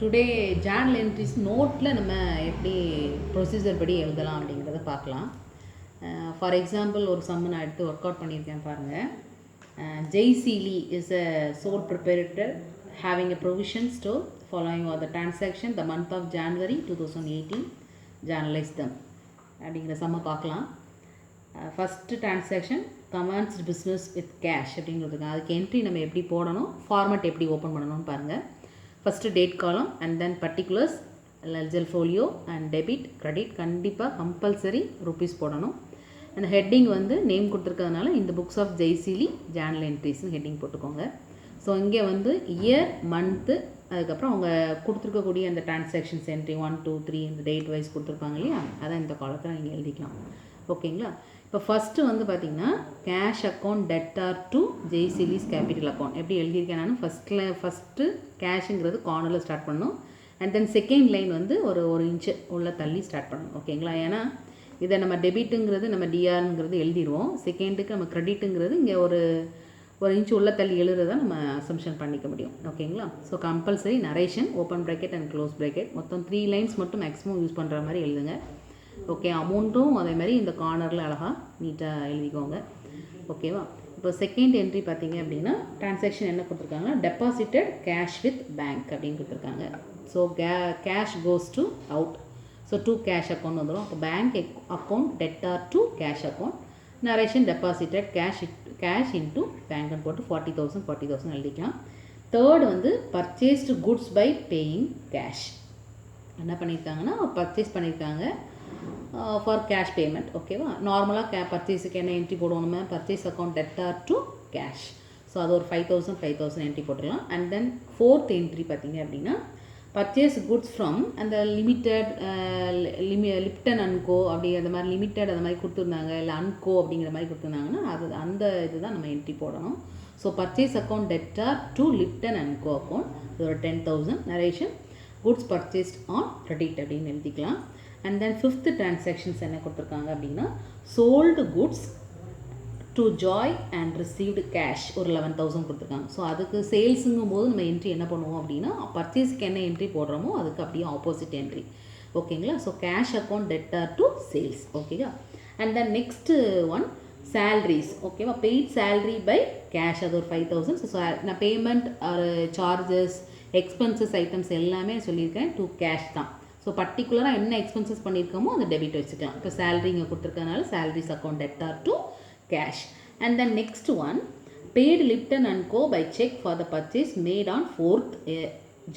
Today Journal entries நோட்டில் நம்ம எப்படி ப்ரொசீஜர் படி எழுதலாம் அப்படிங்கிறத பார்க்கலாம். ஃபார் எக்ஸாம்பிள் ஒரு சம்மு நான் எடுத்து ஒர்க் அவுட் பண்ணியிருக்கேன் பாருங்கள். Jaiseeli is a sole proprietor having a provisions to following are the transaction the month of January 2018 journalise them அப்படிங்கிற சம்மை பார்க்கலாம். First transaction commenced business with cash அப்படிங்கிறதுக்கு அதுக்கு என்ட்ரி நம்ம எப்படி போடணும், ஃபார்மேட் எப்படி ஓப்பன் பண்ணணும்னு பாருங்கள். ஃபஸ்ட்டு டேட் காலம் and then particulars ledger folio and debit credit கண்டிப்பாக கம்பல்சரி ருபீஸ் போடணும். அந்த ஹெட்டிங் வந்து நேம் கொடுத்துருக்கிறதுனால இந்த புக்ஸ் ஆஃப் ஜெய்சீலி ஜேர்னல் என்ட்ரிஸ்னு ஹெட்டிங் போட்டுக்கோங்க. ஸோ இங்கே வந்து இயர் மந்த்து அதுக்கப்புறம் அவங்க கொடுத்துருக்கக்கூடிய அந்த டிரான்சாக்ஷன்ஸ் என்ட்ரி 1 2 3 இந்த டேட் வைஸ் கொடுத்துருப்பாங்க இல்லையா, அதான் இந்த காலத்தில் நீங்கள் எழுதிக்கலாம். ஓகேங்களா. இப்போ ஃபஸ்ட்டு வந்து பார்த்திங்கன்னா cash account debtor to Jaiseeli's capital account எப்படி எழுதியிருக்கேன் நான். ஃபஸ்ட்டு கேஷுங்கிறது கார்னரில் ஸ்டார்ட் பண்ணணும். அண்ட் தென் செகண்ட் லைன் வந்து ஒரு இன்ச்சு உள்ள தள்ளி ஸ்டார்ட் பண்ணணும். ஓகேங்களா. ஏன்னா இதை நம்ம டெபிட்டுங்கிறது நம்ம டிஆர்ங்கிறது எழுதிடுவோம். செகண்டுக்கு நம்ம க்ரெடிட்டுங்கிறது இங்கே ஒரு இன்ச்சு உள்ள தள்ளி எழுதுறதை நம்ம அசம்ஷன் பண்ணிக்க முடியும். ஓகேங்களா. So compulsory narration open bracket and close bracket மொத்தம் 3 லைன்ஸ் மட்டும் மேக்ஸிமம் யூஸ் பண்ணுற மாதிரி எழுதுங்க. ஓகே. அமௌண்ட்டும் அதே மாதிரி இந்த கார்னரில் அழகாக நீட்டாக எழுதிக்கோங்க. ஓகேவா. இப்போ செகண்ட் என்ட்ரி பார்த்தீங்க அப்படின்னா டிரான்சாக்ஷன் என்ன கொடுத்துருக்காங்க, டெபாசிட்டட் கேஷ் வித் பேங்க் அப்படின்னு கொடுத்துருக்காங்க. So cash goes to out. So to cash account வந்துடும். அப்போ bank account debtor to cash account narration deposited cash into பேங்க்னு போட்டு 40,000 எழுதிக்கலாம். தேர்ட் வந்து purchased goods by paying cash. என்ன பண்ணியிருக்காங்கன்னா பர்ச்சேஸ் பண்ணியிருக்காங்க ஃபார் கேஷ் பேமெண்ட். ஓகேவா. நார்மலாக பர்ச்சேஸுக்கு என்ன என்ட்ரி போடுவோம் நம்ம, purchase account debtor to cash. So அது ஒரு 5,000 என்ட்ரி போட்டுடலாம். அண்ட் தென் ஃபோர்த் என்ட்ரி பார்த்தீங்க அப்படின்னா பர்ச்சேஸ் குட்ஸ் ஃப்ரம் அந்த லிமிட்டட் லிப்டன் அன்கோ அப்படி அந்த மாதிரி லிமிட்டட் அந்த மாதிரி கொடுத்துருந்தாங்க, இல்லை அன்கோ அப்படிங்கிற மாதிரி கொடுத்துருந்தாங்கன்னா அது அந்த இதுதான் நம்ம என்ட்ரி போடணும். So purchase account debtor to Lipton and Co account இது ஒரு 10,000 narration goods purchased on credit அப்படின்னு எழுதிக்கலாம். அண்ட் தென் ஃபிஃப்த்து டிரான்சாக்ஷன்ஸ் என்ன கொடுத்துருக்காங்க அப்படின்னா sold goods to Joy and received cash ஒரு 11,000 கொடுத்துருக்காங்க. ஸோ அதுக்கு சேல்ஸுங்கும் போது நம்ம என்ட்ரி என்ன பண்ணுவோம் அப்படின்னா பர்ச்சேஸுக்கு என்ன என்ட்ரி போடுறோமோ அதுக்கு அப்படியே ஆப்போசிட் என்ட்ரி. ஓகேங்களா. So cash account debtor to sales. ஓகேவா. And then next one salaries. ஓகேவா. பெய்ட் சேல்ரி பை கேஷ் அது ஒரு 5,000. ஸோ நான் பேமெண்ட் ஒரு சார்ஜஸ் எக்ஸ்பென்சஸ் ஐட்டம்ஸ் எல்லாமே சொல்லியிருக்கேன் டு கேஷ் தான். ஸோ பர்டிகுலராக என்ன எக்ஸ்பென்சஸ் பண்ணியிருக்கோமோ அந்த டெபிட் வச்சுக்கலாம். இப்போ சேலரி இங்கே கொடுத்துருக்கனால salaries account debtor to cash. And then next one paid Lipton and co by cheque for the purchase made on 4th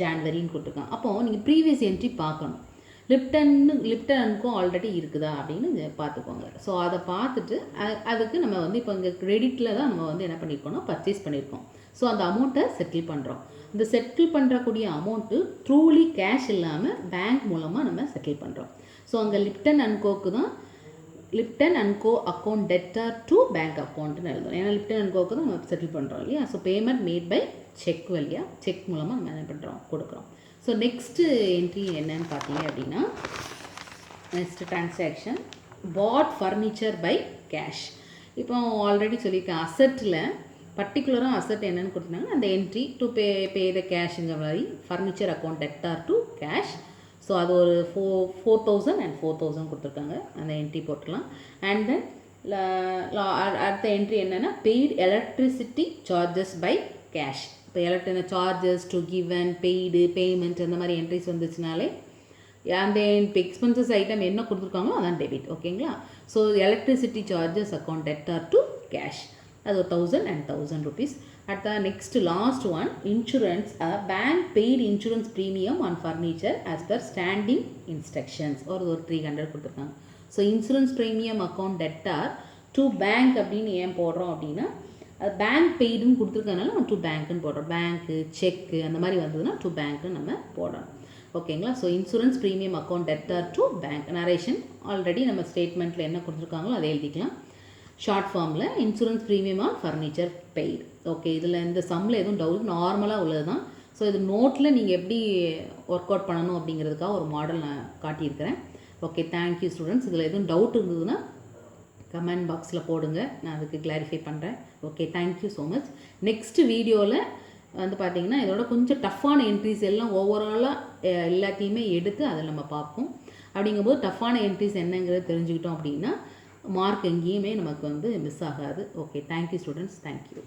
January கொடுத்துருக்காங்க. அப்போது நீங்கள் ப்ரீவியஸ் என்ட்ரி பார்க்கணும். லிப்டன் அண்ட் கோ ஆல்ரெடி இருக்குதா அப்படின்னு பார்த்துக்கோங்க. ஸோ அதை பார்த்துட்டு அதுக்கு நம்ம வந்து இப்போ இங்கே கிரெடிட்டில் தான் நம்ம வந்து என்ன பண்ணியிருக்கோம்னா பர்ச்சேஸ் பண்ணியிருக்கோம். ஸோ அந்த அமௌண்ட்டை செட்டில் பண்ணுறோம். இந்த செட்டில் பண்ணுறக்கூடிய அமௌண்ட்டு ட்ரூலி கேஷ் இல்லாமல் பேங்க் மூலமாக நம்ம செட்டில் பண்ணுறோம். ஸோ அங்கே லிப்டன் அண்ட் கோக்கு தான் Lipton and co account debtor to bank அக்கௌண்ட்டுன்னு எழுதும். ஏன்னா லிப்டன் அண்ட் கோக்கு தான் நம்ம செட்டில் பண்ணுறோம் இல்லையா. So payment made by cheque வழியா செக் மூலமாக நம்ம என்ன பண்ணுறோம் கொடுக்குறோம். ஸோ நெக்ஸ்ட்டு என்ட்ரி என்னன்னு பார்த்தீங்க அப்படின்னா next transaction bought furniture by cash. இப்போ ஆல்ரெடி சொல்லியிருக்கேன் அசட்டில் பர்டிகுலராக அசட் என்னென்னு கொடுத்துருந்தாங்க அந்த என்ட்ரி டு பே த கேஷுங்கிற மாதிரி furniture account debtor to cash. So அது ஒரு 4,000 and 4,000 கொடுத்துருக்காங்க. அந்த என்ட்ரி போட்டுக்கலாம். அண்ட் தென் அடுத்த என்ட்ரி என்னென்னா paid electricity charges by cash. இப்போ charges to given paid payment அந்த மாதிரி என்ட்ரிஸ் வந்துச்சுனாலே அந்த இப்போ எக்ஸ்பென்சஸ் ஐட்டம் என்ன கொடுத்துருக்காங்களோ அதான் டெபிட். ஓகேங்களா. So electricity charges account debtor to cash அது 1,000 and 1,000 rupees. At the next last one insurance bank paid insurance premium on furniture as per standing instructions or 300 கொடுத்துருக்காங்க. So insurance premium account debtor to bank அப்படின்னு ஏன் போடுறோம் அப்படின்னா bank பெய்டுன்னு கொடுத்துருக்கனால நம்ம to பேங்க்குன்னு போடுறோம். பேங்க்கு செக்கு அந்த மாதிரி வந்ததுன்னா டு பேங்க்குன்னு நம்ம போடுறோம். ஓகேங்களா. So insurance premium account debtor to bank narration already நம்ம ஸ்டேட்மெண்ட்டில் என்ன கொடுத்துருக்காங்களோ அதை எழுதிக்கலாம். ஷார்ட் ஃபார்மில் insurance premium on furniture paid. Okay. இதில் இந்த சம்மில் எதுவும் டவுட் நார்மலாக உள்ளது தான். ஸோ இது நோட்டில் நீங்கள் எப்படி ஒர்க் அவுட் பண்ணணும் அப்படிங்கிறதுக்காக ஒரு மாடல் நான் காட்டியிருக்கிறேன். ஓகே. Thank you students. இதில் எதுவும் டவுட் இருந்ததுன்னா கமெண்ட் பாக்ஸில் போடுங்க, நான் அதுக்கு கிளாரிஃபை பண்ணுறேன். Okay. Thank you so much. Next வீடியோவில் வந்து பார்த்திங்கன்னா இதோட கொஞ்சம் டஃப்பான என்ட்ரிஸ் எல்லாம் ஓவராலாக எல்லாத்தையுமே எடுத்து அதில் நம்ம பார்ப்போம். அப்படிங்கும்போது டஃப்பான என்ட்ரிஸ் என்னங்கிறத தெரிஞ்சுக்கிட்டோம் அப்படின்னா மார்க் எங்கேயுமே நமக்கு வந்து மிஸ் ஆகாது. Okay, thank you students, thank you.